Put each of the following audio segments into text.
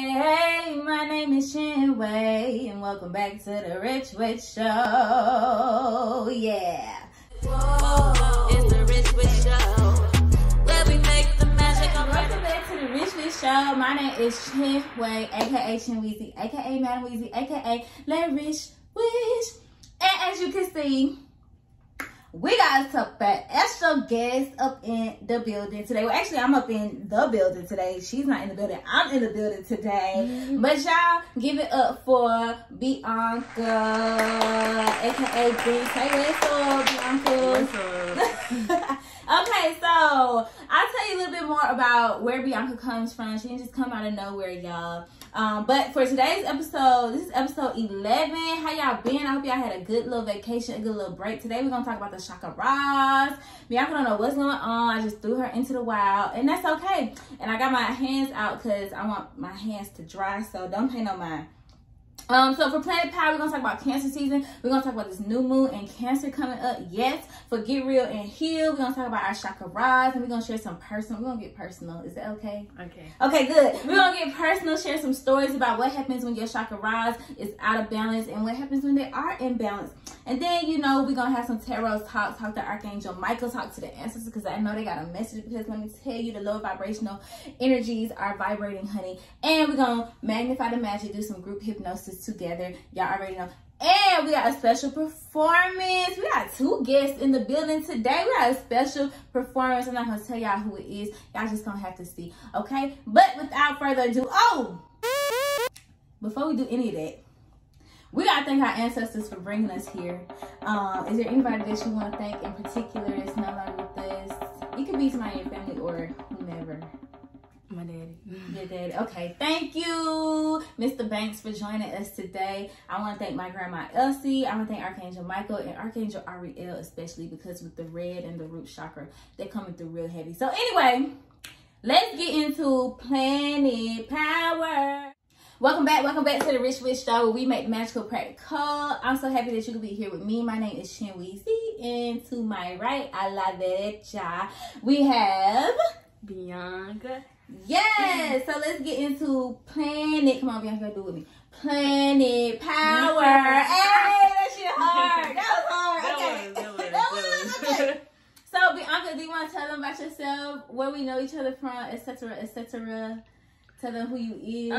Hey, my name is Chinwé, and welcome back to the Rich Witch Show. Yeah. Whoa, it's the Rich Witch Show, where we make the magic on. Welcome back to the Rich Witch Show. My name is Chinwé, aka Chinweezy, aka Madam Weezy, aka La Rich Witch. And as you can see, we got a special guest up in the building today. Well, actually, I'm up in the building today. She's not in the building. I'm in the building today. But y'all, give it up for Bianca, aka Green. Say what's up, Bianca. What's up? Okay, so I'll tell you a little bit more about where Bianca comes from. She didn't just come out of nowhere, y'all. But for today's episode, this is episode 11. How y'all been? I hope y'all had a good little vacation, a good little break. Today we're gonna talk about the CHAKRAs. Bianca don't know what's going on. I just threw her into the wild, and that's okay. And I got my hands out because I want my hands to dry, so don't pay no mind. So for Planet Power, we're gonna talk about Cancer season. We're gonna talk about this new moon and Cancer coming up. Yes, for Get Real and Heal, we're gonna talk about our CHAKRAs, and we're gonna share some personal. We're gonna get personal. Is that okay? Okay. Okay, good. We're gonna get personal, share some stories about what happens when your CHAKRAs is out of balance and what happens when they are in balance. And then, you know, we're gonna have some tarot talk to Archangel Michael, talk to the ancestors, because I know they got a message. Because let me tell you, the low vibrational energies are vibrating, honey. And we're gonna magnify the magic, do some group hypnosis together. Y'all already know. And we got a special performance. We got two guests in the building today. We got a special performance. I'm not gonna tell y'all who it is. Y'all just gonna have to see, okay? But without further ado, before we do any of that, we gotta thank our ancestors for bringing us here. Is there anybody that you want to thank in particular that's no longer with us? It could be somebody in your family or whomever. My daddy. Your daddy. Okay, thank you, Mr. Banks, for joining us today. I want to thank my grandma Elsie. I want to thank Archangel Michael and Archangel Ariel, especially because with the red and the root chakra, they're coming through real heavy. So anyway, let's get into Planet Power. Welcome back to the Rich Witch Show, where we make the magical practical. I'm so happy that you could be here with me. My name is Chinweezy, and to my right, a la derecha, we have Bianca. Yes, so let's get into Planet. Come on, Bianca, do it with me. Planet Power. Hey, that shit hard. That was hard. Okay. That was okay. So, Bianca, do you want to tell them about yourself, where we know each other from, etc., etc.? Tell them who you is.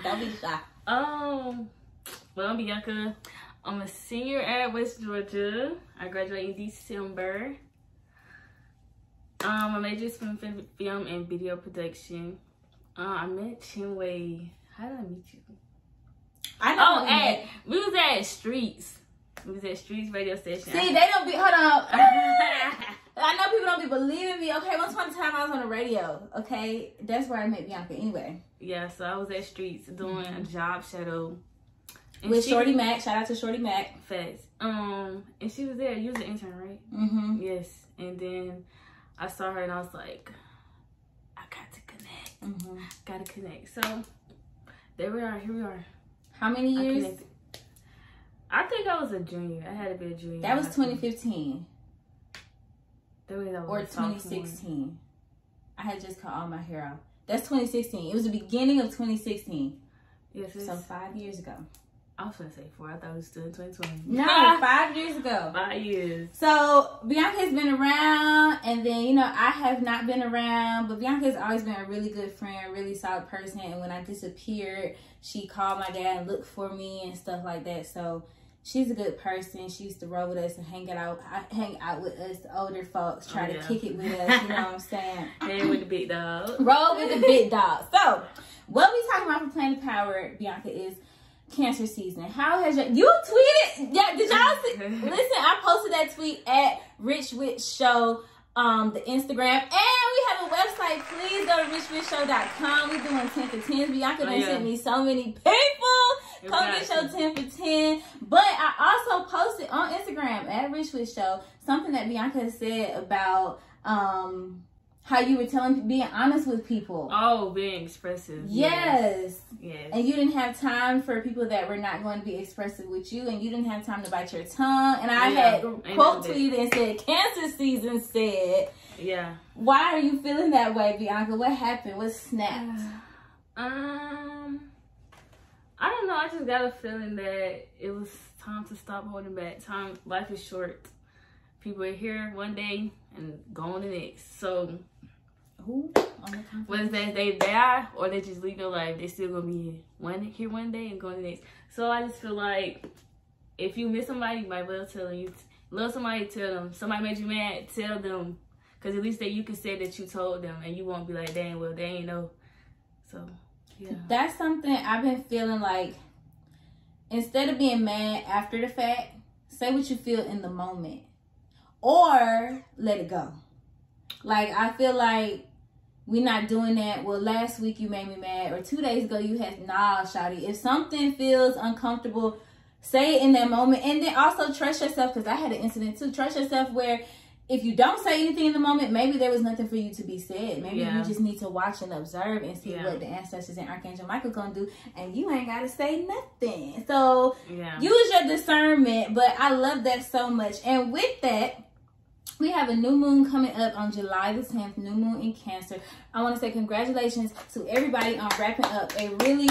Don't be shy. Well, I'm Bianca. I'm a senior at West Georgia. I graduated in December. My major is film and video production. I met Chinwé. How did I meet you? I know. We was at Streets. We was at Streets radio station. See, they don't be. Hold on. I know people don't be believing me. Okay, once upon a time I was on the radio. Okay, that's where I met Bianca. Anyway. Yeah, so I was at Streets doing a job shadow. And with Shorty Mac. Shout out to Shorty Mac. Facts. And she was there. You was an intern, right? Mm-hmm. Yes. And then I saw her and I was like, I got to connect. Mm-hmm. Got to connect. So there we are. Here we are. How many years? I think I was a junior. I had to be a junior. That was 2015. Or 2016. I had just cut all my hair off. That's 2016. It was the beginning of 2016. Yes. So 5 years ago. I was going to say 4. I thought it was still in 2020. No, 5 years ago. 5 years. So Bianca has been around, and then, you know, I have not been around, but Bianca has always been a really good friend, really solid person. And when I disappeared, she called my dad and looked for me and stuff like that. So she's a good person. She used to roll with us and hang out with us, the older folks, try to kick it with us. You know what I'm saying? Hang with the big dog. Roll with the big dog. So what we talking about for Planet Power, Bianca, is Cancer season. How has you tweeted? Yeah, did y'all see? Listen, I posted that tweet at Rich Witch Show, the Instagram, and we have a website. Please go to richwitchshow.com. We're doing 10 for 10s. Bianca done sent me so many people. Come get your 10 for 10. But I also posted on Instagram at Rich Witch Show something that Bianca said about how you were being honest with people. Oh, being expressive. Yes. Yes. And you didn't have time for people that were not going to be expressive with you, and you didn't have time to bite your tongue. And I had quote tweeted and said, Cancer season said Yeah. Why are you feeling that way, Bianca? What happened? What snapped? I don't know. I just got a feeling that it was time to stop holding back. Life is short. People are here one day and gone the next. So, whether they die or they just leave their life, they still gonna be here one day and going the next. So I just feel like if you miss somebody, you might well tell them. You love somebody, tell them. Somebody made you mad, tell them. Because at least you can say that you told them, and you won't be like, dang, well, they ain't know. So. Yeah. That's something I've been feeling like, instead of being mad after the fact, say what you feel in the moment. Or let it go. Like, I feel like we're not doing that. Well, last week you made me mad. Or 2 days ago you had, nah, shawty. If something feels uncomfortable, say it in that moment. And then also trust yourself, because I had an incident too. Trust yourself where if you don't say anything in the moment, maybe there was nothing for you to be said. Maybe you just need to watch and observe and see what the ancestors and Archangel Michael gonna do, and you ain't gotta say nothing. So use your discernment. But I love that so much. And with that, we have a new moon coming up on July the 10th, new moon in Cancer. I want to say congratulations to everybody on wrapping up a really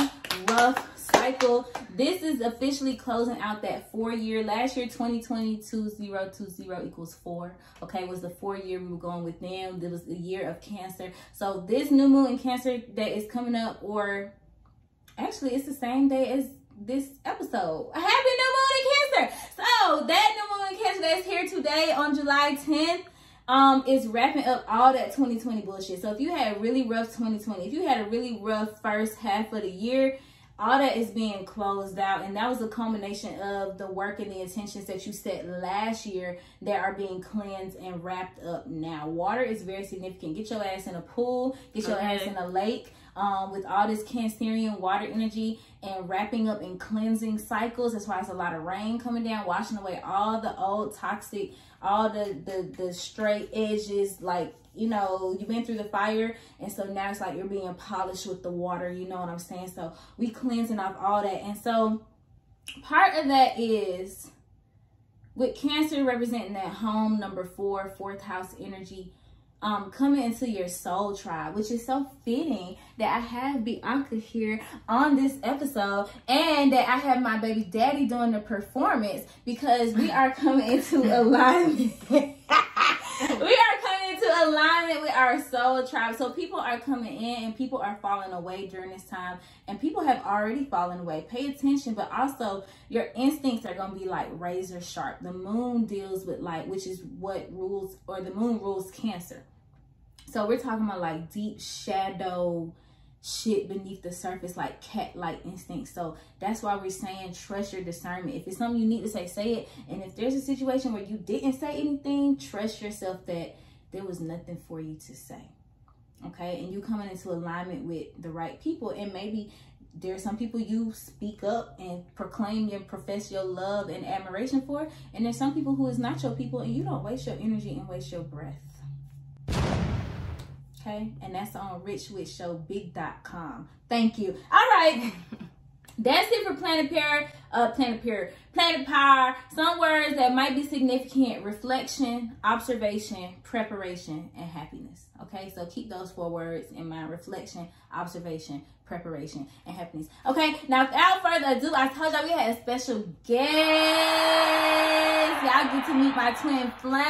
rough cycle. This is officially closing out that 4-year. Last year, 2020, 2020 equals 4. Okay, it was the 4-year we were going with them. It was the year of Cancer. So this new moon in Cancer that is coming up, or actually it's the same day as this episode. Happy new moon in Cancer. So that new moon in Cancer that's here today on July 10th is wrapping up all that 2020 bullshit. So if you had a really rough 2020, if you had a really rough first half of the year, all that is being closed out. And that was a culmination of the work and the intentions that you set last year that are being cleansed and wrapped up now. Water is very significant. Get your ass in a pool, get your ass in a lake. With all this Cancerian water energy and wrapping up and cleansing cycles. That's why it's a lot of rain coming down, washing away all the old toxic, all the straight edges. Like, you know, you've been through the fire, and so now it's like you're being polished with the water. You know what I'm saying? So we cleansing off all that. And so part of that is with Cancer representing that home, number 4, 4th house energy. Coming into your soul tribe, which is so fitting that I have Bianca here on this episode, and that I have my baby daddy doing the performance, because we are coming into alignment. We are coming into alignment with our soul tribe. So people are coming in and people are falling away during this time, and people have already fallen away. Pay attention, but also your instincts are going to be like razor sharp. The moon deals with light, which is what rules, or the moon rules Cancer. So we're talking about like deep shadow shit beneath the surface, like cat-like instincts. So that's why we're saying trust your discernment. If it's something you need to say, say it. And if there's a situation where you didn't say anything, trust yourself that there was nothing for you to say. Okay? And you coming into alignment with the right people. And maybe there's some people you speak up and proclaim and profess your love and admiration for. And there's some people who is not your people, and you don't waste your energy and waste your breath. Okay, and that's on richwithshowbig.com. Thank you. All right, that's it for planet power. Some words that might be significant: reflection, observation, preparation, and happiness. Okay, so keep those 4 words in mind: reflection, observation, preparation, and happiness. Okay, now without further ado, I told y'all we had a special guest. Y'all get to meet my twin flame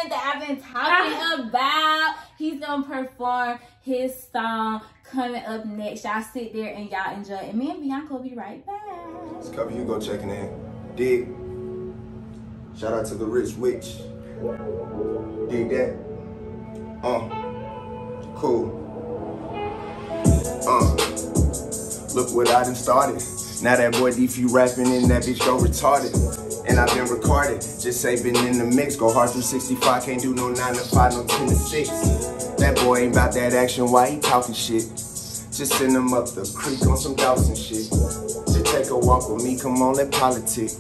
that I've been talking about. He's gonna perform his song coming up next. Y'all sit there and y'all enjoy it. And me and Bianca will be right back. It's Cover Hugo checking in. Dig. Shout out to the Rich Witch. Dig that. Cool. Look what I done started. Now that boy DF rapping and that bitch go retarded. And I've been recorded, just say been in the mix. Go hard through 65, can't do no 9 to 5, no 10 to 6. That boy ain't about that action, why he talking shit? Just send him up the creek on some doubts and shit. Just take a walk with me, come on, let politic.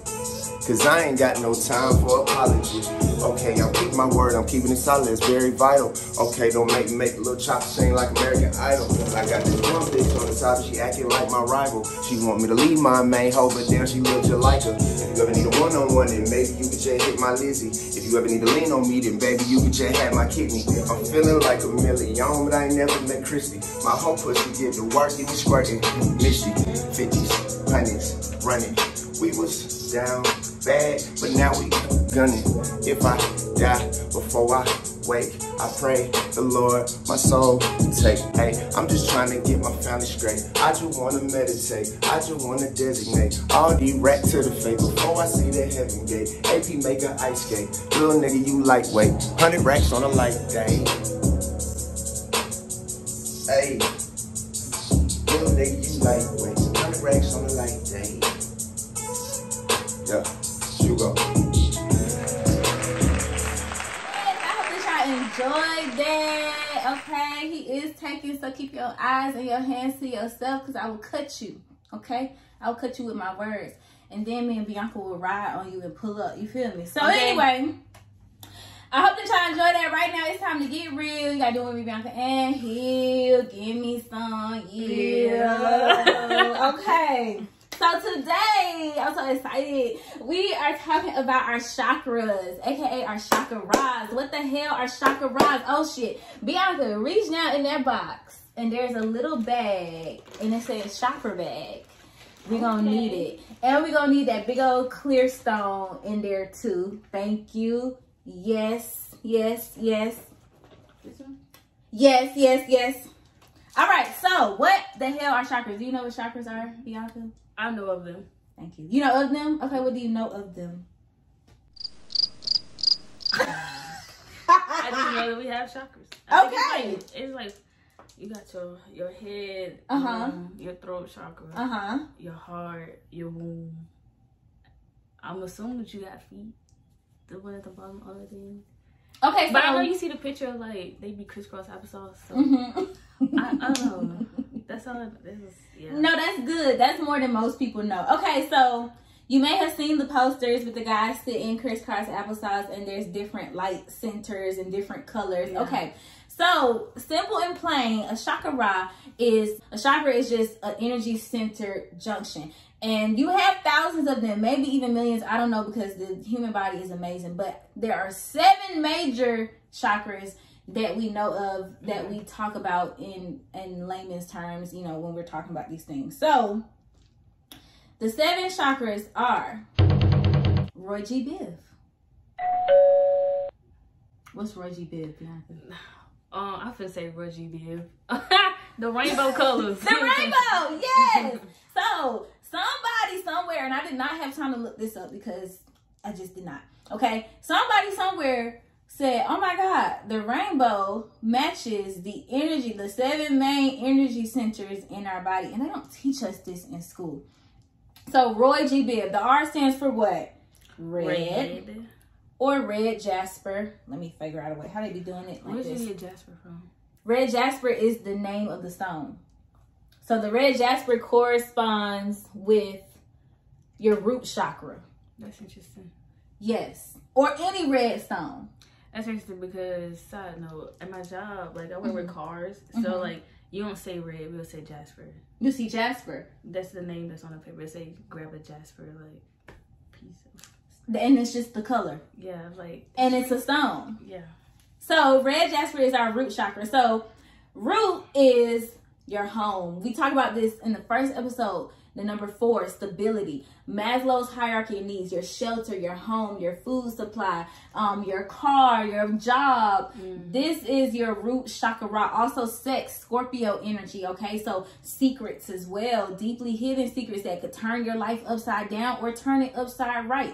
cause I ain't got no time for apology. Okay, I'm keeping my word, I'm keeping it solid, it's very vital. Okay, don't make me make a little chopper sing like American Idol. I got this one bitch on the top, she acting like my rival. She want me to leave my main hoe, but damn, she look just like her. If you ever need a one-on-one, then maybe you could just hit my Lizzie. If you ever need to lean on me, then baby, you could just have my kidney. I'm feeling like a million, but I ain't never met Christy. My whole pussy get to work, get me squirting. Misty, 50s, 100s, running. We was down bad, but now we gunning. If I die before I wake, I pray the Lord my soul to take. Hey, I'm just trying to get my family straight. I just wanna meditate, I just wanna designate all these racks to the fake before I see the heaven gate. AP make an ice skate, little nigga you lightweight. 100 racks on a light day. Hey, little nigga you lightweight. 100 racks on a light day. Yeah, you go. Enjoyed that. Okay, he is taking, so keep your eyes and your hands to yourself, because I will cut you. Okay, I will cut you with my words, and then me and Bianca will ride on you and pull up. You feel me? So anyway, I hope that y'all enjoyed that. Right now it's time to get real. You gotta do it with Bianca and heal. Give me some, yeah. Okay. So today, I'm so excited. We are talking about our chakras, aka our chakras. What the hell are chakras? Oh shit. Bianca, reach down in that box and there's a little bag and it says chakra bag. We're gonna need it. And we're gonna need that big old clear stone in there too. Thank you. Yes, yes, yes. This one? Yes, yes, yes. All right, so what the hell are chakras? Do you know what chakras are, Bianca? I know of them. Thank you. You know of them? Okay, what do you know of them? I just know that we have chakras. Okay. It's like you got your head, your throat chakra, your heart, your womb. I'm assuming that you got feet. The one at the bottom, all the things. Okay, so but I know you see the picture of like they be crisscross applesauce. So I don't know. That's all. Yeah. No, that's good. That's more than most people know. Okay, so you may have seen the posters with the guys sitting crisscross applesauce, and there's different light centers and different colors. Yeah. Okay, so simple and plain, a chakra is just an energy center junction. And you have thousands of them, maybe even millions. I don't know, because the human body is amazing. But there are 7 major chakras that we know of, that we talk about in layman's terms, you know, when we're talking about these things. So the 7 chakras are Roy G. Biv. What's Roy G. Biv, Bianca? I feel say Roy G. Biv. The rainbow colors. The rainbow, yes. So somebody somewhere, and I did not have time to look this up because I just did not. Okay, somebody somewhere said, oh my God, the rainbow matches the energy, the 7 main energy centers in our body. And they don't teach us this in school. So Roy G. Biv, the R stands for what? Red. Or red jasper. Let me figure out a way. How they be doing it like Where's this? you get jasper from? Red jasper is the name of the stone. So the red jasper corresponds with your root chakra. That's interesting. Yes. Or any red stone. That's interesting because, side note, at my job, like I work with cars. So like you don't say red, we'll say jasper. You see jasper. That's the name that's on the paper. It say grab a jasper like piece of. And it's just the color. Yeah, like. And it's a stone. Yeah. So red jasper is our root chakra. So root is your home. We talked about this in the first episode. The number 4, stability. Maslow's hierarchy of needs, your shelter, your home, your food supply, your car, your job. This is your root chakra. Also sex, Scorpio energy, okay? So secrets as well, deeply hidden secrets that could turn your life upside down or turn it upside right.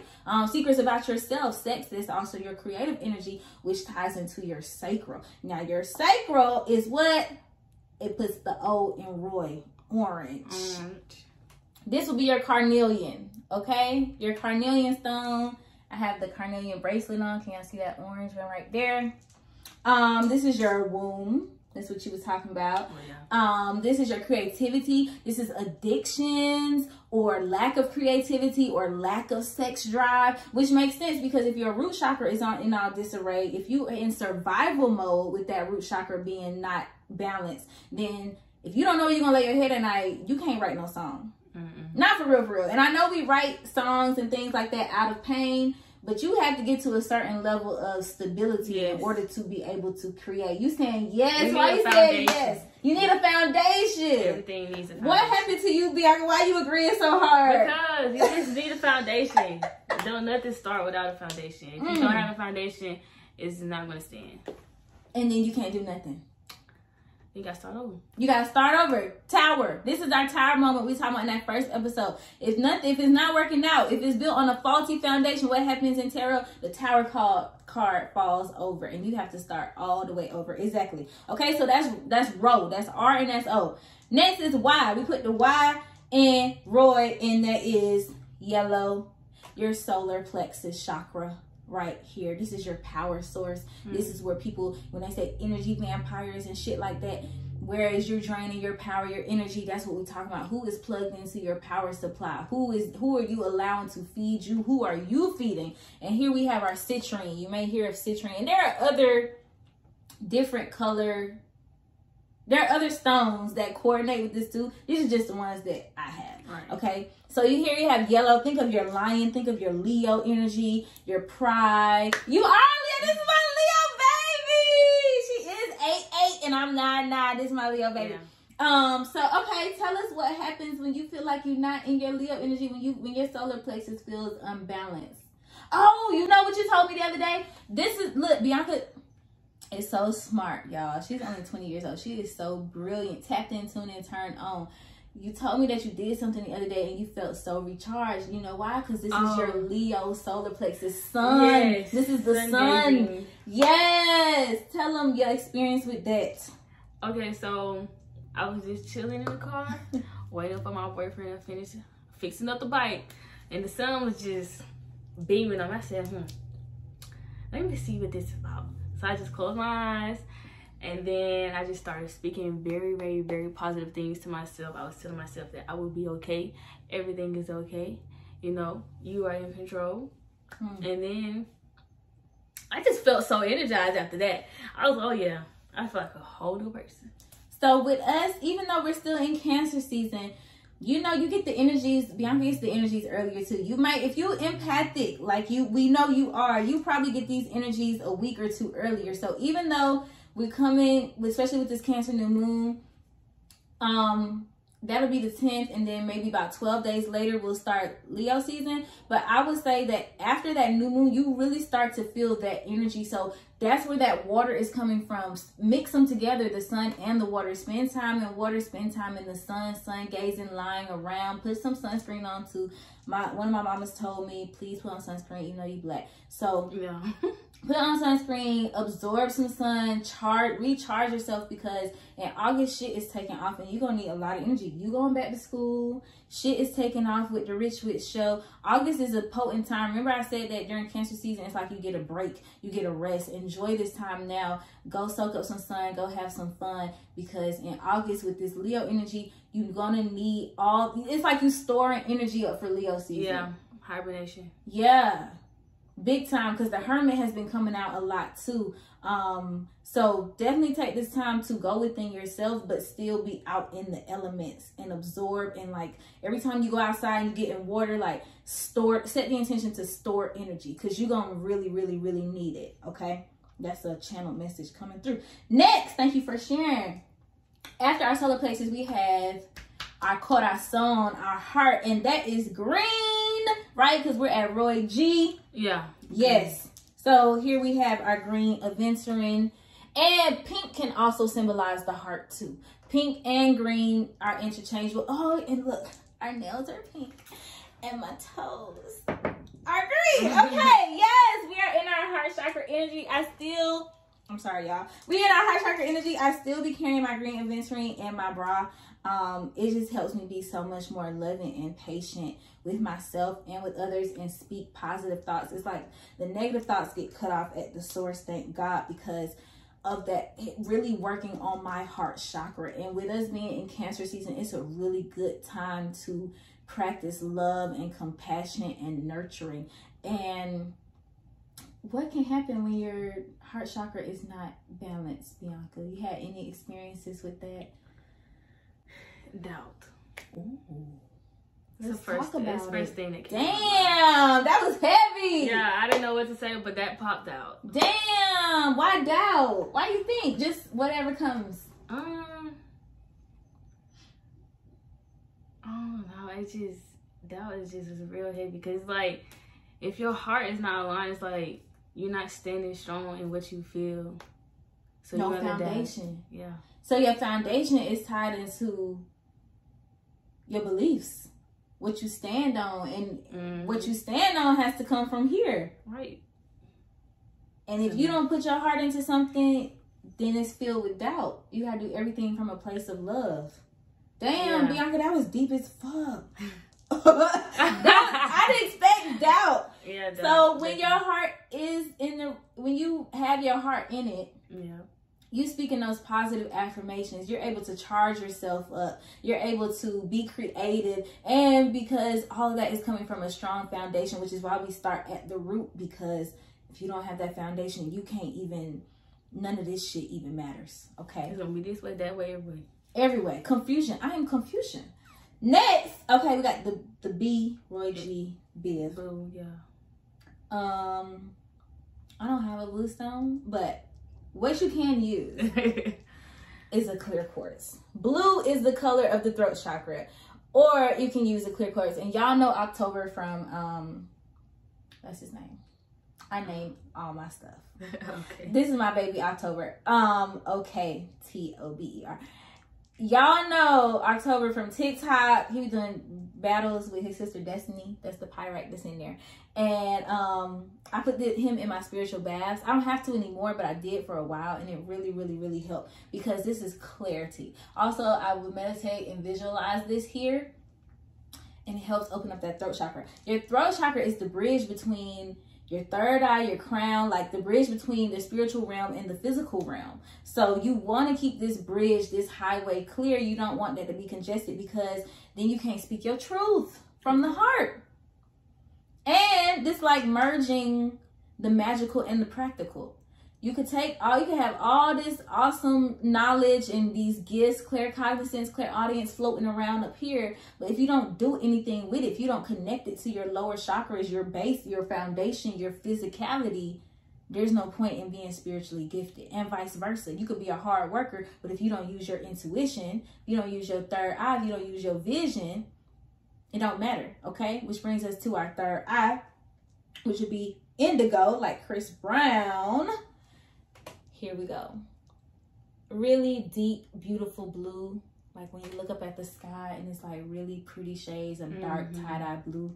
Secrets about yourself. Sex is also your creative energy, which ties into your sacral. Now your sacral is what? It puts the O in Roy, orange. This will be your carnelian, okay? Your carnelian stone. I have the carnelian bracelet on. Can y'all see that orange one right there? This is your womb. That's what you was talking about. Oh, yeah. This is your creativity. This is addictions or lack of creativity or lack of sex drive, which makes sense because if your root chakra is in all disarray, if you are in survival mode with that root chakra being not balanced, then if you don't know where you're gonna lay your head at night, you can't write no song. Not for real, for real. And I know we write songs and things like that out of pain, but you have to get to a certain level of stability in order to be able to create. You saying yes? Why you saying yes? You need a foundation. Everything needs a foundation. What happened to you, Bianca? Why you agreeing so hard? Because you just need a foundation. Don't nothing start without a foundation. If you don't have a foundation, it's not gonna stand. And then you can't do nothing. You gotta start over. You gotta start over. Tower. This is our tower moment we talking about in that first episode. If it's not working out, if it's built on a faulty foundation, what happens in tarot? The tower card falls over, and you have to start all the way over. Exactly. Okay, so that's Ro. That's R and that's O. Next is Y. We put the Y in Roy, and that is yellow. Your solar plexus chakra. Right here. This is your power source. This is where people, when they say energy vampires and shit like that, whereas you're draining your power, your energy, that's what we're talking about. Who is plugged into your power supply? Who are you allowing to feed you? Who are you feeding? And here we have our citrine. You may hear of citrine. And there are other different color. There are other stones that coordinate with this too. These are just the ones that I have. Right. Okay. So here you have yellow. Think of your lion. Think of your Leo energy, your pride. You are Leo. This is my Leo baby. She is 8'8" and I'm 9'9". This is my Leo baby. Yeah. So okay, tell us what happens when you feel like you're not in your Leo energy, when your solar plexus feels unbalanced. Oh, you know what you told me the other day? Look, Bianca is so smart, y'all. She's only 20 years old. She is so brilliant. Tapped in, tuned in, turned on. You told me that you did something the other day and you felt so recharged. You know why? Because this is your Leo solar plexus sun. Yes. This is the sun. Yes. Tell them your experience with that. Okay, so I was just chilling in the car, waiting for my boyfriend to finish fixing up the bike. And the sun was just beaming on me. I said, let me see what this is about. So I just closed my eyes. And then I just started speaking very, very, very positive things to myself. I was telling myself that I will be okay. Everything is okay. You know, you are in control. And then I just felt so energized after that. I was, oh yeah, I felt like a whole new person. So with us, even though we're still in Cancer season, you know, you get the energies. Bianca gets the energies earlier too. You might, if you empathic, like we know you are, you probably get these energies a week or two earlier. So even though we come in, especially with this Cancer new moon, that'll be the 10th, and then maybe about 12 days later we'll start Leo season. But I would say that after that new moon, you really start to feel that energy. So that's where that water is coming from. Mix them together, the sun and the water. Spend time in water, spend time in the sun, sun gazing, lying around. Put some sunscreen on too. One of my mamas told me, please put on sunscreen, even though you black. So yeah. Put on sunscreen, absorb some sun, recharge yourself, because in August shit is taking off and you're gonna need a lot of energy. You going back to school, shit is taking off with the Rich Witch show. August is a potent time. Remember I said that during Cancer season, it's like you get a break, you get a rest. Enjoy this time now. Go soak up some sun, go have some fun, because in August with this Leo energy, you're gonna need it's like you storing energy up for Leo season. Yeah, hibernation. Yeah. Big time, because the Hermit has been coming out a lot too. So definitely take this time to go within yourself, but still be out in the elements and absorb. And like every time you go outside and you get in water, like set the intention to store energy, because you're gonna really, really, really need it. Okay, that's a channeled message coming through. Next, thank you for sharing. After our solar plexus, we have our corazon, our heart, and that is green, right? Because we're at Roy G. Yeah. Yes. So here we have our green aventurine, and pink can also symbolize the heart too. Pink and green are interchangeable. Oh, and look, our nails are pink, and my toes are green. Okay, yes, we are in our heart chakra energy. I'm sorry, y'all. We in our heart chakra energy. I still be carrying my green aventurine in my bra. It just helps me be so much more loving and patient with myself and with others, and speak positive thoughts. It's like the negative thoughts get cut off at the source, thank God, because of that, really working on my heart chakra. And with us being in Cancer season, it's a really good time to practice love and compassion and nurturing. And what can happen when your heart chakra is not balanced, Bianca? You had any experiences with that? Doubt. Ooh. It's the first thing that came Damn, that was heavy. Yeah, I didn't know what to say, but that popped out. Damn, why doubt? Why do you think? Just whatever comes. I don't know. It's just, doubt is just real heavy because, like, if your heart is not aligned, it's like you're not standing strong in what you feel. So No foundation. Yeah. So your foundation is tied into your beliefs, what you stand on, and what you stand on has to come from here. Right. And if you don't put your heart into something, then it's filled with doubt. You gotta do everything from a place of love. Damn, yeah. Bianca, that was deep as fuck. I didn't expect doubt. Yeah. So when your heart is when you have your heart in it, yeah, you speaking those positive affirmations, you're able to charge yourself up. You're able to be creative. And because all of that is coming from a strong foundation, which is why we start at the root, because if you don't have that foundation, you can't even, none of this shit even matters. Okay? It's going to be this way, that way, every way. Every way. Confusion. I am confusion. Next. Okay, we got the B, Roy G, Biv. Blue, yeah. I don't have a blue stone, but what you can use is a clear quartz. Blue is the color of the throat chakra, or you can use a clear quartz. And y'all know October from that's his name. I named all my stuff. Okay. This is my baby October. Okay, Tober. Y'all know October from TikTok. He was doing battles with his sister Destiny. That's the pyrite that's in there. And I put him in my spiritual baths. I don't have to anymore, but I did for a while, and it really, really, really helped because this is clarity. Also, I would meditate and visualize this here, and it helps open up that throat chakra. Your throat chakra is the bridge between your third eye, your crown, like the bridge between the spiritual realm and the physical realm. So you want to keep this bridge, this highway clear. You don't want that to be congested because then you can't speak your truth from the heart. And this like merging the magical and the practical. You could have all this awesome knowledge and these gifts, claircognizance, clairaudience floating around up here. But if you don't do anything with it, if you don't connect it to your lower chakras, your base, your foundation, your physicality, there's no point in being spiritually gifted. And vice versa. You could be a hard worker, but if you don't use your intuition, you don't use your third eye, you don't use your vision, it don't matter. Okay? Which brings us to our third eye, which would be indigo, like Chris Brown. Here we go. Really deep, beautiful blue. Like when you look up at the sky and it's like really pretty shades of dark tie-dye blue.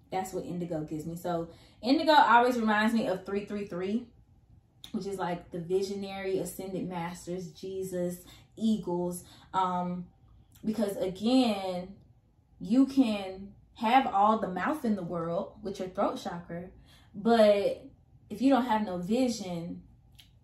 That's what indigo gives me. So indigo always reminds me of 333, which is like the visionary, ascended masters, Jesus, eagles. Because again, you can have all the mouth in the world with your throat chakra, but if you don't have no vision,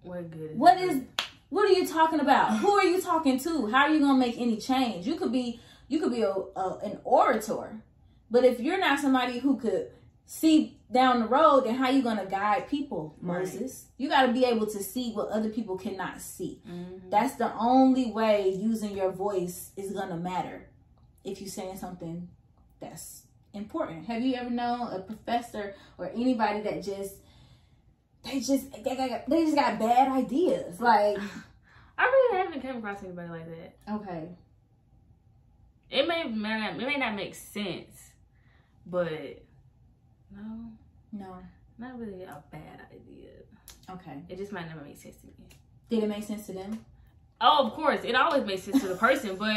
what good? What are you talking about? Who are you talking to? How are you gonna make any change? You could be an orator, but if you're not somebody who could see down the road, then how are you gonna guide people, Moses? Right. You got to be able to see what other people cannot see. That's the only way using your voice is gonna matter. If you're saying something that's important. Have you ever known a professor or anybody that they just got bad ideas? Like, I really haven't come across anybody like that. Okay. It may not make sense, but no, not really a bad idea. Okay. It just might never make sense to me. Did it make sense to them? Oh, of course. It always makes sense to the person, but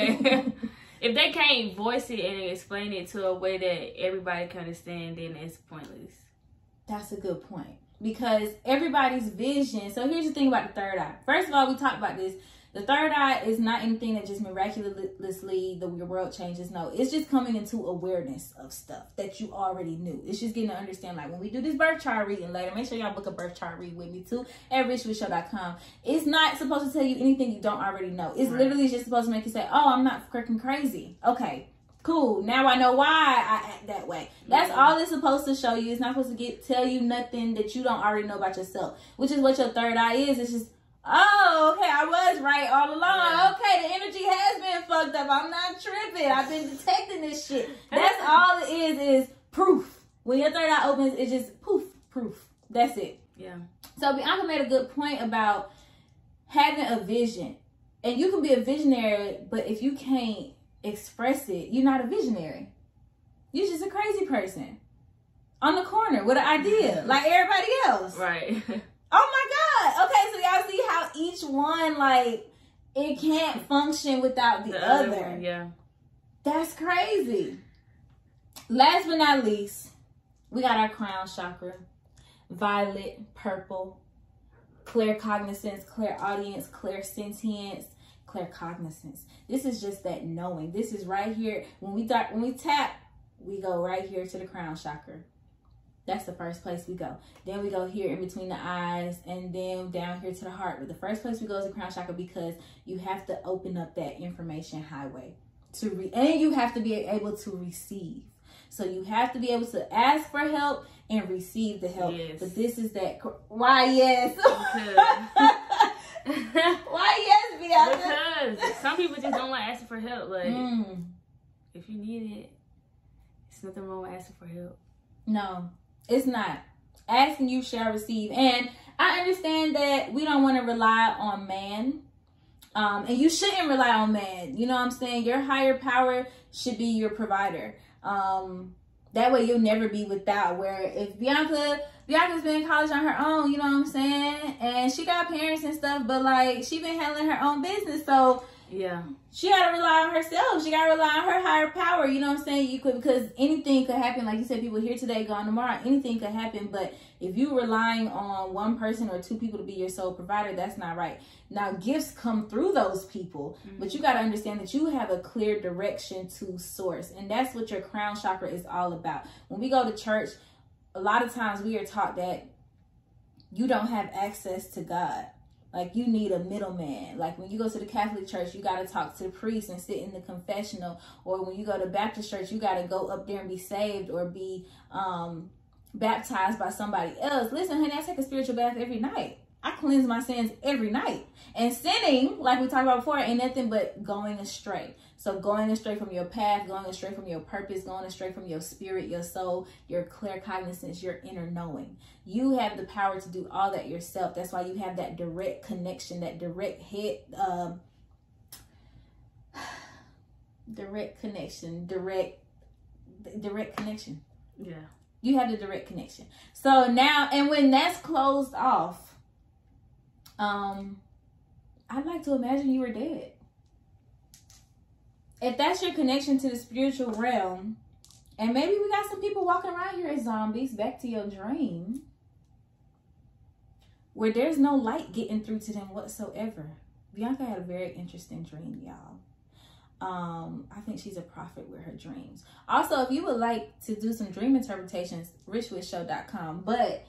if they can't voice it and explain it to a way that everybody can understand, then it's pointless. That's a good point. Because everybody's vision. So here's the thing about the third eye. First of all, we talked about this. The third eye is not anything that just miraculously your world changes. No, it's just coming into awareness of stuff that you already knew. It's just getting to understand, like when we do this birth chart reading later, make sure y'all book a birth chart read with me too at richwithshow.com. It's not supposed to tell you anything you don't already know. It's literally just supposed to make you say, oh, I'm not freaking crazy. Okay, cool. Now I know why I act that way. That's all it's supposed to show you. It's not supposed to tell you nothing that you don't already know about yourself, which is what your third eye is. It's just, oh, okay, I was right all along. Yeah. Okay, the energy has been fucked up. I'm not tripping. I've been detecting this shit. That's all it is proof. When your third eye opens, it's just poof, proof. That's it. Yeah. So Bianca made a good point about having a vision. And you can be a visionary, but if you can't express it, you're not a visionary. You're just a crazy person on the corner with an idea like everybody else. Right. Oh my God. Okay, so y'all see how each one, like, it can't function without the other. One, yeah. That's crazy. Last but not least, we got our crown chakra. Violet, purple, claircognizance, clairaudience, clairsentience, claircognizance. This is just that knowing. This is right here. When we tap, we go right here to the crown chakra. That's the first place we go. Then we go here in between the eyes and then down here to the heart. But the first place we go is the crown chakra because you have to open up that information highway and you have to be able to receive. So you have to be able to ask for help and receive the help. Yes. But this is that. Why yes? Why yes, Bianca? Because some people just don't like asking for help. Like, if you need it, it's nothing wrong with asking for help. No. It's not. Asking you shall receive. And I understand that we don't want to rely on man. And you shouldn't rely on man. You know what I'm saying? Your higher power should be your provider. That way you'll never be without. Where if Bianca's been in college on her own, you know what I'm saying? And she got parents and stuff, but like she been handling her own business. So yeah, she got to rely on herself. She got to rely on her higher power. You know what I'm saying? Because anything could happen. Like you said, people here today, gone tomorrow. Anything could happen. But if you're relying on one person or two people to be your sole provider, that's not right. Now, gifts come through those people. But you got to understand that you have a clear direction to source. And that's what your crown chakra is all about. When we go to church, a lot of times we are taught that you don't have access to God. Like, you need a middleman. Like, when you go to the Catholic church, you got to talk to the priest and sit in the confessional. Or when you go to Baptist church, you got to go up there and be saved or be baptized by somebody else. Listen, honey, I take a spiritual bath every night. I cleanse my sins every night. And sinning, like we talked about before, ain't nothing but going astray. So going astray from your path, going astray from your purpose, going astray from your spirit, your soul, your claircognizance, your inner knowing. You have the power to do all that yourself. That's why you have that direct connection, that direct connection. Yeah. You have the direct connection. So now, and when that's closed off, I'd like to imagine you were dead. If that's your connection to the spiritual realm, and maybe we got some people walking around here as zombies, back to your dream, where there's no light getting through to them whatsoever. Bianca had a very interesting dream, y'all. I think she's a prophet with her dreams. Also, if you would like to do some dream interpretations, richwithshow.com. But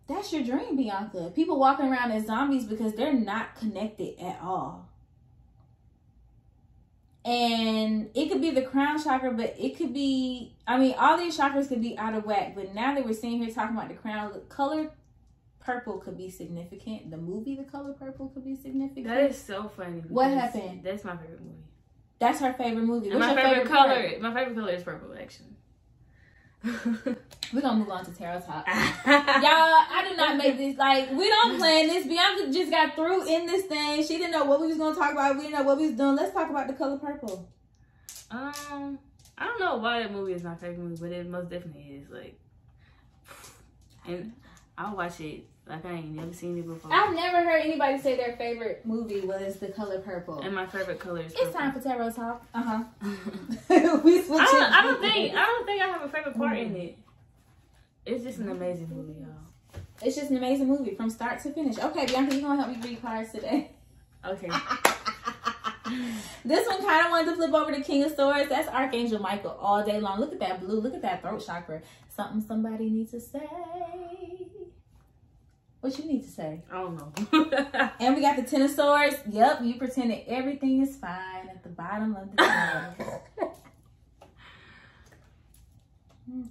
that's your dream, Bianca. People walking around as zombies because they're not connected at all. And it could be the crown chakra, but it could be, I mean, all these chakras could be out of whack. But now that we're sitting here talking about the crown, the color purple could be significant. The movie, The Color Purple, could be significant. That is so funny. What happened? That's my favorite movie. That's her favorite movie. What's your favorite color? part? My favorite color is purple, actually. We're gonna move on to tarot talk. Y'all, I did not make this. Like, we don't plan this. Bianca just got through in this thing. She didn't know what we was gonna talk about. We didn't know what we was doing. Let's talk about The Color Purple. I don't know why that movie is my favorite movie, but it most definitely is. Like, and I'll watch it like I ain't never seen it before. I've never heard anybody say their favorite movie was The Color Purple. And my favorite color is purple. It's time for tarot talk. We switch. I don't think I have a favorite part in it. It's just an amazing movie, y'all. It's just an amazing movie from start to finish. Okay, Bianca, you gonna help me read cards today? Okay. This one kind of wanted to flip over to King of Swords. That's Archangel Michael all day long. Look at that blue. Look at that throat chakra. Something somebody needs to say. What you need to say? I don't know. And we got the Ten of Swords. Yep, you pretended everything is fine at the bottom of the deck.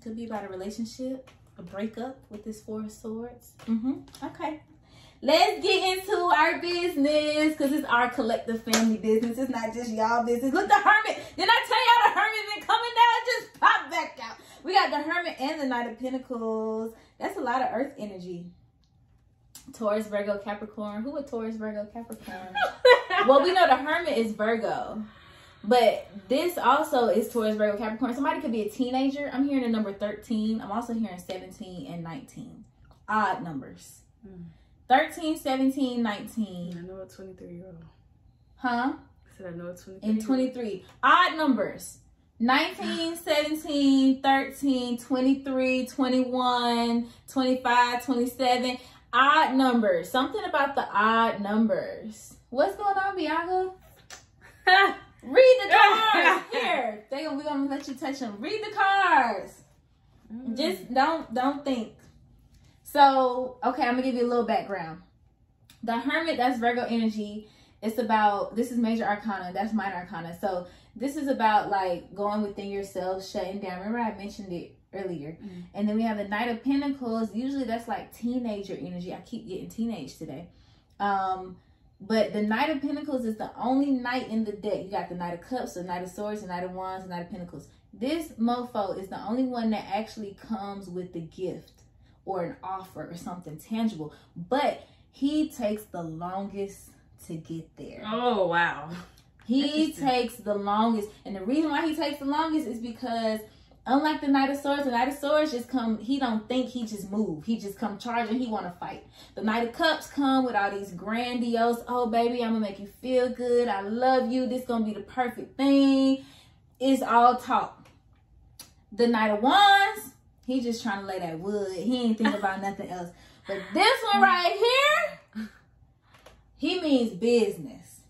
Could be about a relationship, a breakup with this Four of Swords. Okay. Let's get into our business because it's our collective family business. It's not just y'all business. Look, the Hermit. Did I tell y'all the Hermit been coming down? Just pop back out. We got the Hermit and the Knight of Pentacles. That's a lot of earth energy. Taurus, Virgo, Capricorn. Who would Taurus, Virgo, Capricorn? Well, we know the Hermit is Virgo. But this also is Taurus, Virgo, Capricorn. Somebody could be a teenager. I'm hearing the number 13. I'm also hearing 17 and 19. Odd numbers. 13, 17, 19. I know a 23-year-old. Huh? I said I know a 23. And 23. Odd numbers. 19, 17, 13, 23, 21, 25, 27. Odd numbers. Something about the odd numbers. What's going on, Bianca? Read the cards. Here. We're gonna let you touch them. Read the cards. Just don't think. So, okay, I'm gonna give you a little background. The Hermit, that's Virgo energy. It's about, this is major arcana, that's minor arcana. So this is about like going within yourself, shutting down. Remember I mentioned it earlier. And then we have the Knight of Pentacles. Usually that's like teenager energy. I keep getting teenage today. But the Knight of Pentacles is the only knight in the deck. You got the Knight of Cups, the Knight of Swords, the Knight of Wands, the Knight of Pentacles. This mofo is the only one that actually comes with the gift or an offer or something tangible. But he takes the longest to get there. Oh, wow. He takes the longest. And the reason why he takes the longest is because unlike the Knight of Swords, the Knight of Swords just come, he don't think, he just move. He just come charging, he want to fight. The Knight of Cups come with all these grandiose, oh baby, I'm going to make you feel good. I love you. This going to be the perfect thing. It's all talk. The Knight of Wands, he just trying to lay that wood. He ain't thinking about nothing else. But this one right here, he means business.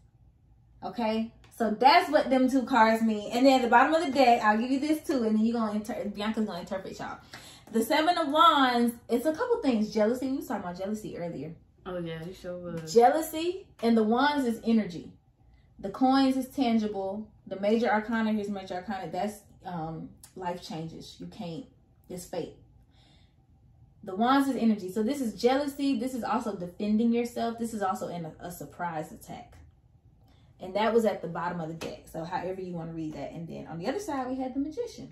Okay? So that's what them two cards mean. And then at the bottom of the deck, I'll give you this too. And then Bianca's going to interpret y'all. The Seven of Wands, it's a couple things. Jealousy. We was talking about jealousy earlier. Oh, yeah. You sure was. Jealousy. And the Wands is energy. The coins is tangible. The major arcana, here's major arcana. That's life changes. You can't. It's fate. The Wands is energy. So this is jealousy. This is also defending yourself. This is also in a surprise attack. And that was at the bottom of the deck. So however you want to read that. And then on the other side, we had the Magician.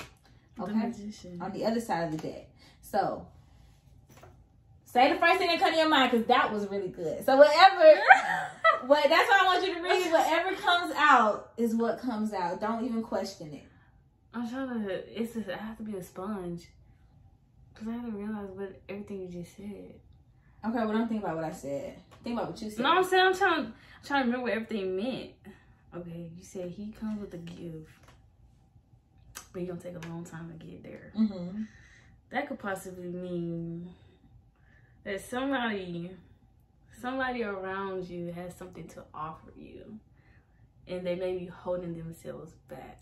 Okay? The Magician. On the other side of the deck. So, say the first thing that comes to your mind because that was really good. So whatever, that's what I want you to read. Whatever comes out is what comes out. Don't even question it. I'm trying to, it's just, I have to be a sponge. Because I haven't realized everything you just said. Okay, well, don't think about what I said. Think about what you said. No, I'm saying, I'm trying to remember what everything meant. Okay, you said he comes with a gift. But he's going to take a long time to get there. That could possibly mean that somebody around you has something to offer you. And they may be holding themselves back.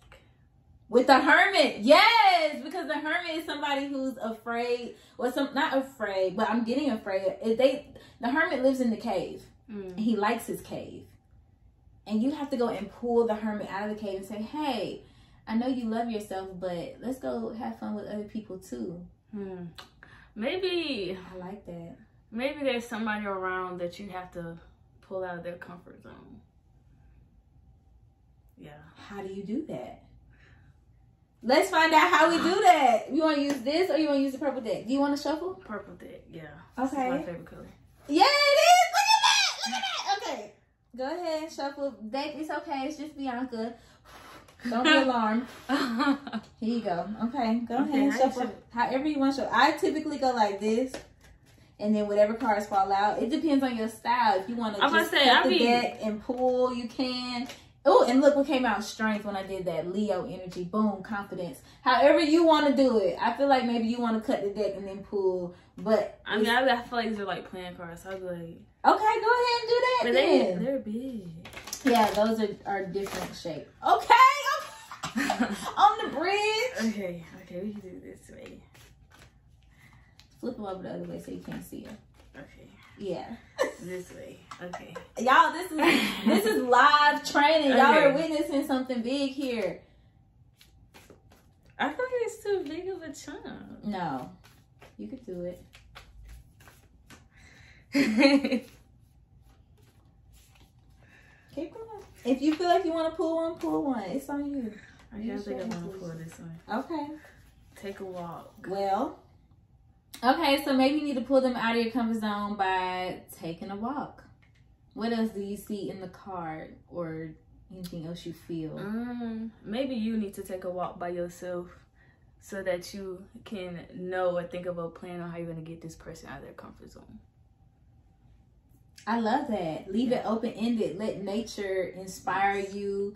With the Hermit, yes, because the Hermit is somebody who's afraid, or not afraid, but I'm getting afraid. The Hermit lives in the cave, and he likes his cave, and you have to go and pull the Hermit out of the cave and say, "Hey, I know you love yourself, but let's go have fun with other people too." Maybe I like that. Maybe there's somebody around that you have to pull out of their comfort zone. Yeah. How do you do that? Let's find out how we do that. You want to use this or you want to use the purple deck? Do you want to shuffle? Purple deck, yeah. Okay. This is my favorite color. Yeah, it is. Look at that. Look at that. Okay. Go ahead and shuffle. Deck, it's okay. It's just Bianca. Don't be alarmed. Here you go. Okay. Go ahead and shuffle however you want to shuffle. I typically go like this. And then whatever cards fall out. It depends on your style. If you want to just cut the deck and pull, you can. Oh, and look what came out, strength, when I did that. Leo energy, boom, confidence. However you want to do it. I feel like maybe you want to cut the deck and then pull, but I mean, I feel like these are like playing cards. So I'd be like, okay, go ahead and do that. but then. they're big. Yeah, those are different shape. Okay. On the bridge. Okay, we can do it this way. Flip them over the other way so you can't see them. Okay. Yeah. This way. Okay. Y'all, this is live training. Y'all Okay. are witnessing something big here. I feel like it's too big of a chunk. No. You could do it. Keep going. If you feel like you want to pull one. It's on you. I don't think I want to pull this one. Okay. Take a walk. Well, okay, so maybe you need to pull them out of your comfort zone by taking a walk. What else do you see in the card or anything else you feel? Maybe you need to take a walk by yourself so that you can know or think of a plan on how you're going to get this person out of their comfort zone. I love that. Leave it open-ended. Let nature inspire you.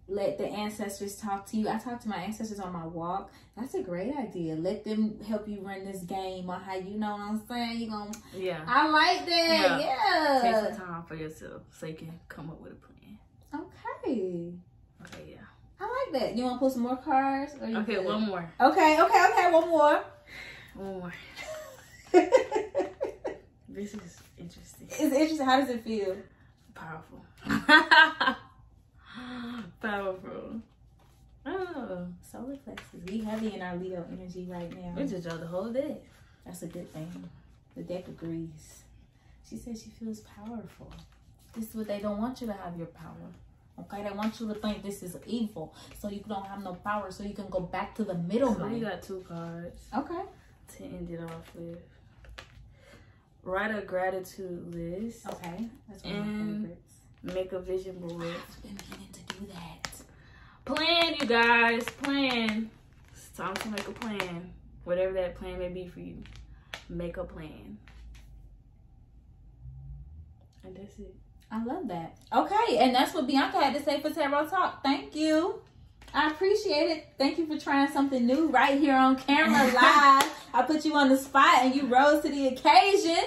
Let the ancestors talk to you. I talk to my ancestors on my walk. That's a great idea. Let them help you run this game on how you know what I'm saying. You gonna, I like that. Yeah. Take some time for yourself so you can come up with a plan. Okay. Okay, yeah. I like that. You want to pull some more cards? Or Okay, good? one more. Okay. One more. One more. This is interesting. It's interesting. How does it feel? Powerful. Powerful. Oh, solar plexus. We heavy in our Leo energy right now. We just dropped the whole deck. That's a good thing. The deck agrees. She says she feels powerful. This is what they don't want you to have your power. Okay, they want you to think this is evil, so you don't have no power, so you can go back to the middle. So we got 2 cards. Okay. To end it off with. Write a gratitude list. Okay, that's one of my favorites. Make a vision board. I've been meaning to do that. Plan, you guys. Plan. It's time to make a plan. Whatever that plan may be for you. Make a plan. And that's it. I love that. Okay, and that's what Bianca had to say for Tarot Talk. Thank you. I appreciate it. Thank you for trying something new right here on camera live. I put you on the spot and you rose to the occasion.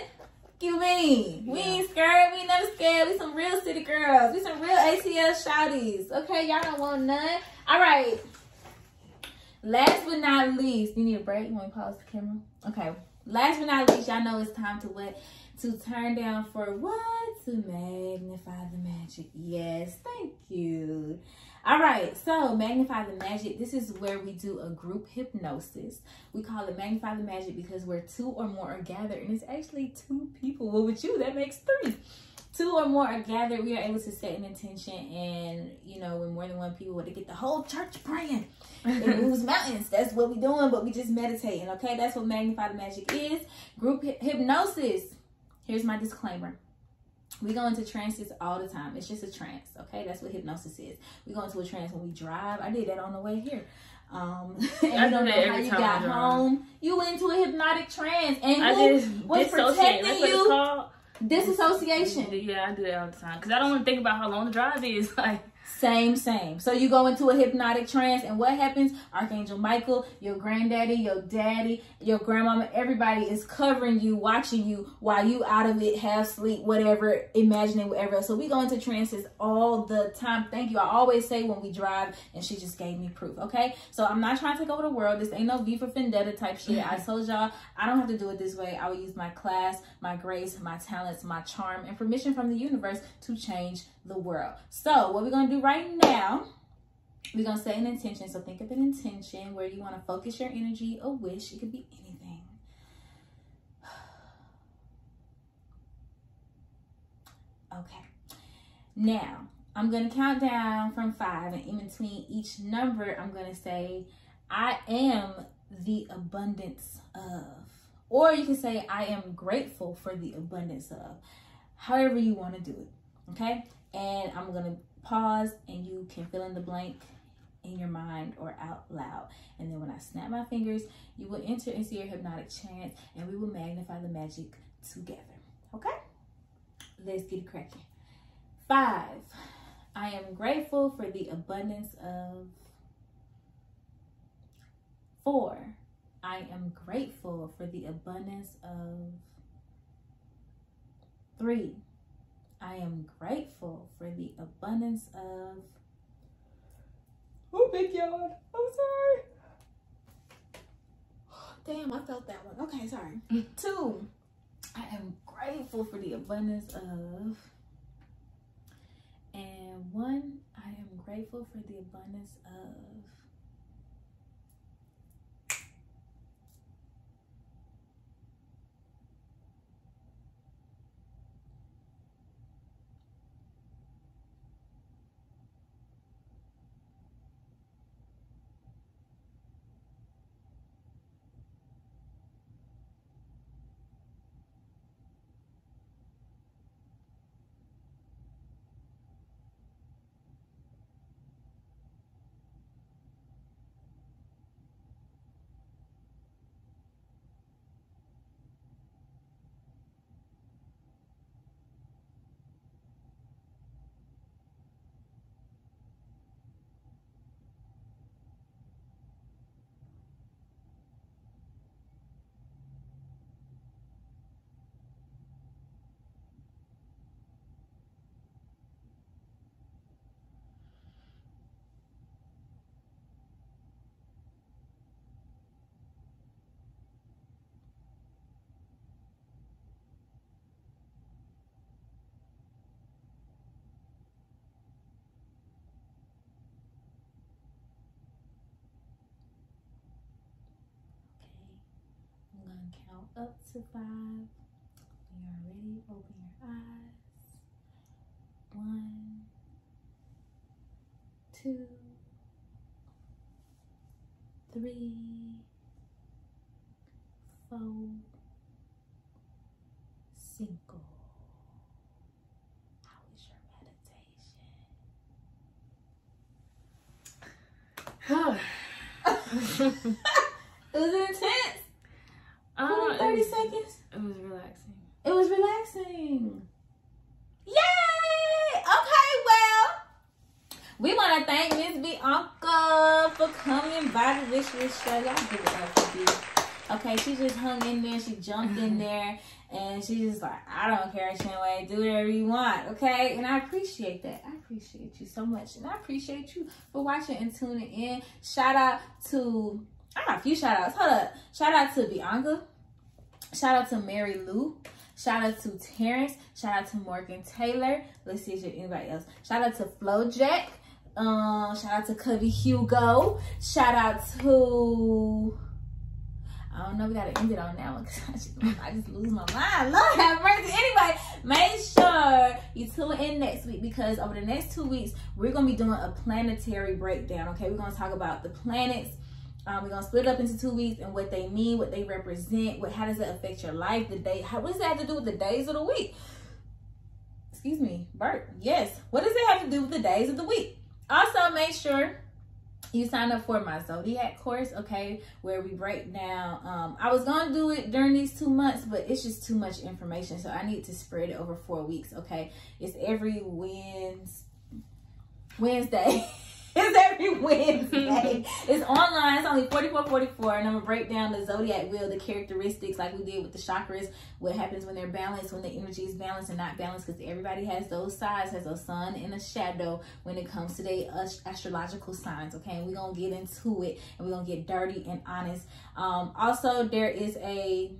You mean? We ain't scared. We ain't never scared. We some real city girls. We some real ATL shouties. Okay, y'all don't want none. All right. Last but not least, you need a break? You want to pause the camera? Okay. Last but not least, y'all know it's time to what? To turn down for what? To magnify the magic. Yes, thank you. All right, so Magnify the Magic, this is where we do a group hypnosis. We call it Magnify the Magic because where 2 or more are gathered, and it's actually 2 people. Well, with you, that makes 3. 2 or more are gathered, we are able to set an intention, and, you know, when more than 1 people want to get the whole church praying. It moves mountains. That's what we're doing, but we just meditating, okay? That's what Magnify the Magic is. Group hypnosis. Here's my disclaimer. We go into trances all the time. It's just a trance, okay? That's what hypnosis is. We go into a trance when we drive. I did that on the way here. And you don't know how you got home. You went into a hypnotic trance. And who was protecting you? Disassociation. Yeah, I do that all the time. Because I don't want to think about how long the drive is. Like, Same. So you go into a hypnotic trance, and what happens? Archangel Michael, your granddaddy, your daddy, your grandmama, everybody is covering you, watching you while you out of it, half sleep, whatever, imagining whatever else. So we go into trances all the time. Thank you. I always say when we drive, and she just gave me proof, okay? So I'm not trying to take over the world. This ain't no V for Vendetta type shit. I told y'all I don't have to do it this way. I will use my class, my grace, my talents, my charm, and permission from the universe to change the world. So what we're going to do right now, we're going to set an intention. So think of an intention where you want to focus your energy, a wish. It could be anything. Okay. Now, I'm going to count down from 5, and in between each number, I'm going to say, I am the abundance of. Or you can say, I am grateful for the abundance of. However you want to do it. Okay? And I'm going to pause, and you can fill in the blank in your mind or out loud. And then when I snap my fingers, you will enter into your hypnotic trance, and we will magnify the magic together. Okay? Let's get it cracking. 5. I am grateful for the abundance of 4. I am grateful for the abundance of 3. I am grateful for the abundance of, oh, big yawn. I'm sorry. Damn, I felt that one. Okay, sorry. 2. I am grateful for the abundance of, and 1. I am grateful for the abundance of, count up to 5. When you're ready, open your eyes. 1, 2, 3, 4, 5. How was your meditation? It was intense. 30 seconds. It was relaxing. It was relaxing. Yay! Okay, well, we want to thank Miss Bianca for coming by the Rich Show. Y'all give it up for you. Okay, she just hung in there. She jumped in there. And she's just like, I don't care, Chinwé. Do whatever you want, okay? And I appreciate that. I appreciate you so much. And I appreciate you for watching and tuning in. Shout out to, I got a few shout outs. Hold up. Shout out to Bianca. Shout out to Mary Lou. Shout out to Terrence. Shout out to Morgan Taylor. Let's see if there's anybody else. Shout out to Flowjack. Shout out to Cubby Hugo. Shout out to, I don't know, we gotta end it on that one because I just lose my mind. Lord have mercy. Anyway, make sure you tune in next week because over the next 2 weeks, we're gonna be doing a planetary breakdown, okay? We're gonna talk about the planets. We're gonna split it up into 2 weeks and what they mean, what they represent, how does it affect your life, the day, what does it have to do with the days of the week? Excuse me, Bert. Yes, what does it have to do with the days of the week? Also, make sure you sign up for my Zodiac course, okay, where we break down. I was going to do it during these 2 months, but it's just too much information, so I need to spread it over 4 weeks, okay? It's every Wednesday. It's every Wednesday. It's online. It's only $44.44, and I'm gonna break down the zodiac wheel, the characteristics, like we did with the chakras. What happens when they're balanced, when the energy is balanced and not balanced? Because everybody has those sides, has a sun and a shadow when it comes to their astrological signs. Okay, and we're gonna get into it, and we're gonna get dirty and honest. Also, there is I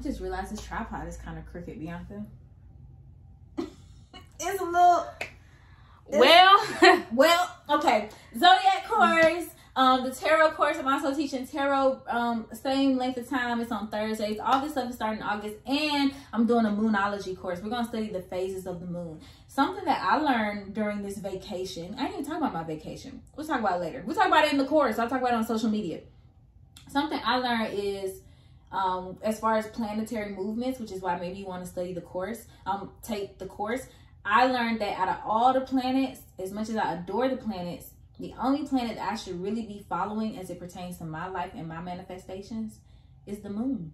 just realized this tripod is kind of crooked, Bianca. It's a little. Well, okay. Zodiac course, the tarot course. I'm also teaching tarot, same length of time. It's on Thursdays. All this stuff is starting in August, and I'm doing a moonology course. We're gonna study the phases of the moon. Something that I learned during this vacation. I didn't even talk about my vacation. We'll talk about it later. We'll talk about it in the course. I'll talk about it on social media. Something I learned is, as far as planetary movements, which is why maybe you want to study the course, take the course. I learned that out of all the planets, as much as I adore the planets, the only planet that I should really be following as it pertains to my life and my manifestations is the moon.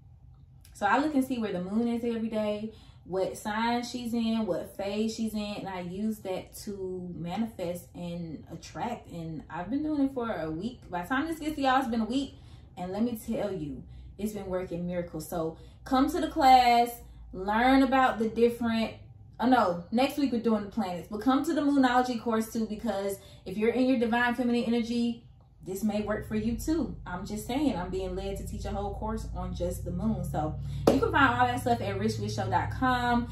So I look and see where the moon is every day, what sign she's in, what phase she's in, and I use that to manifest and attract. And I've been doing it for a week. By the time this gets to y'all, it's been a week, and let me tell you, it's been working miracles. So come to the class, learn about the different, next week we're doing the planets, but come to the Moonology course too, because if you're in your divine feminine energy, this may work for you too. I'm just saying, I'm being led to teach a whole course on just the moon. So you can find all that stuff at richwithshow.com.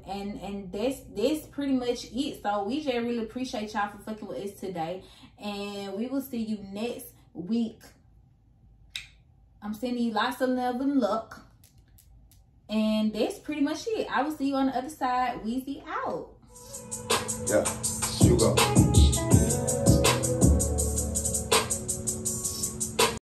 And that's pretty much it. So we just really appreciate y'all for fucking with us today. And we will see you next week. I'm sending you lots of love and luck. And that's pretty much it. I will see you on the other side. Weezy out. Yeah, you go.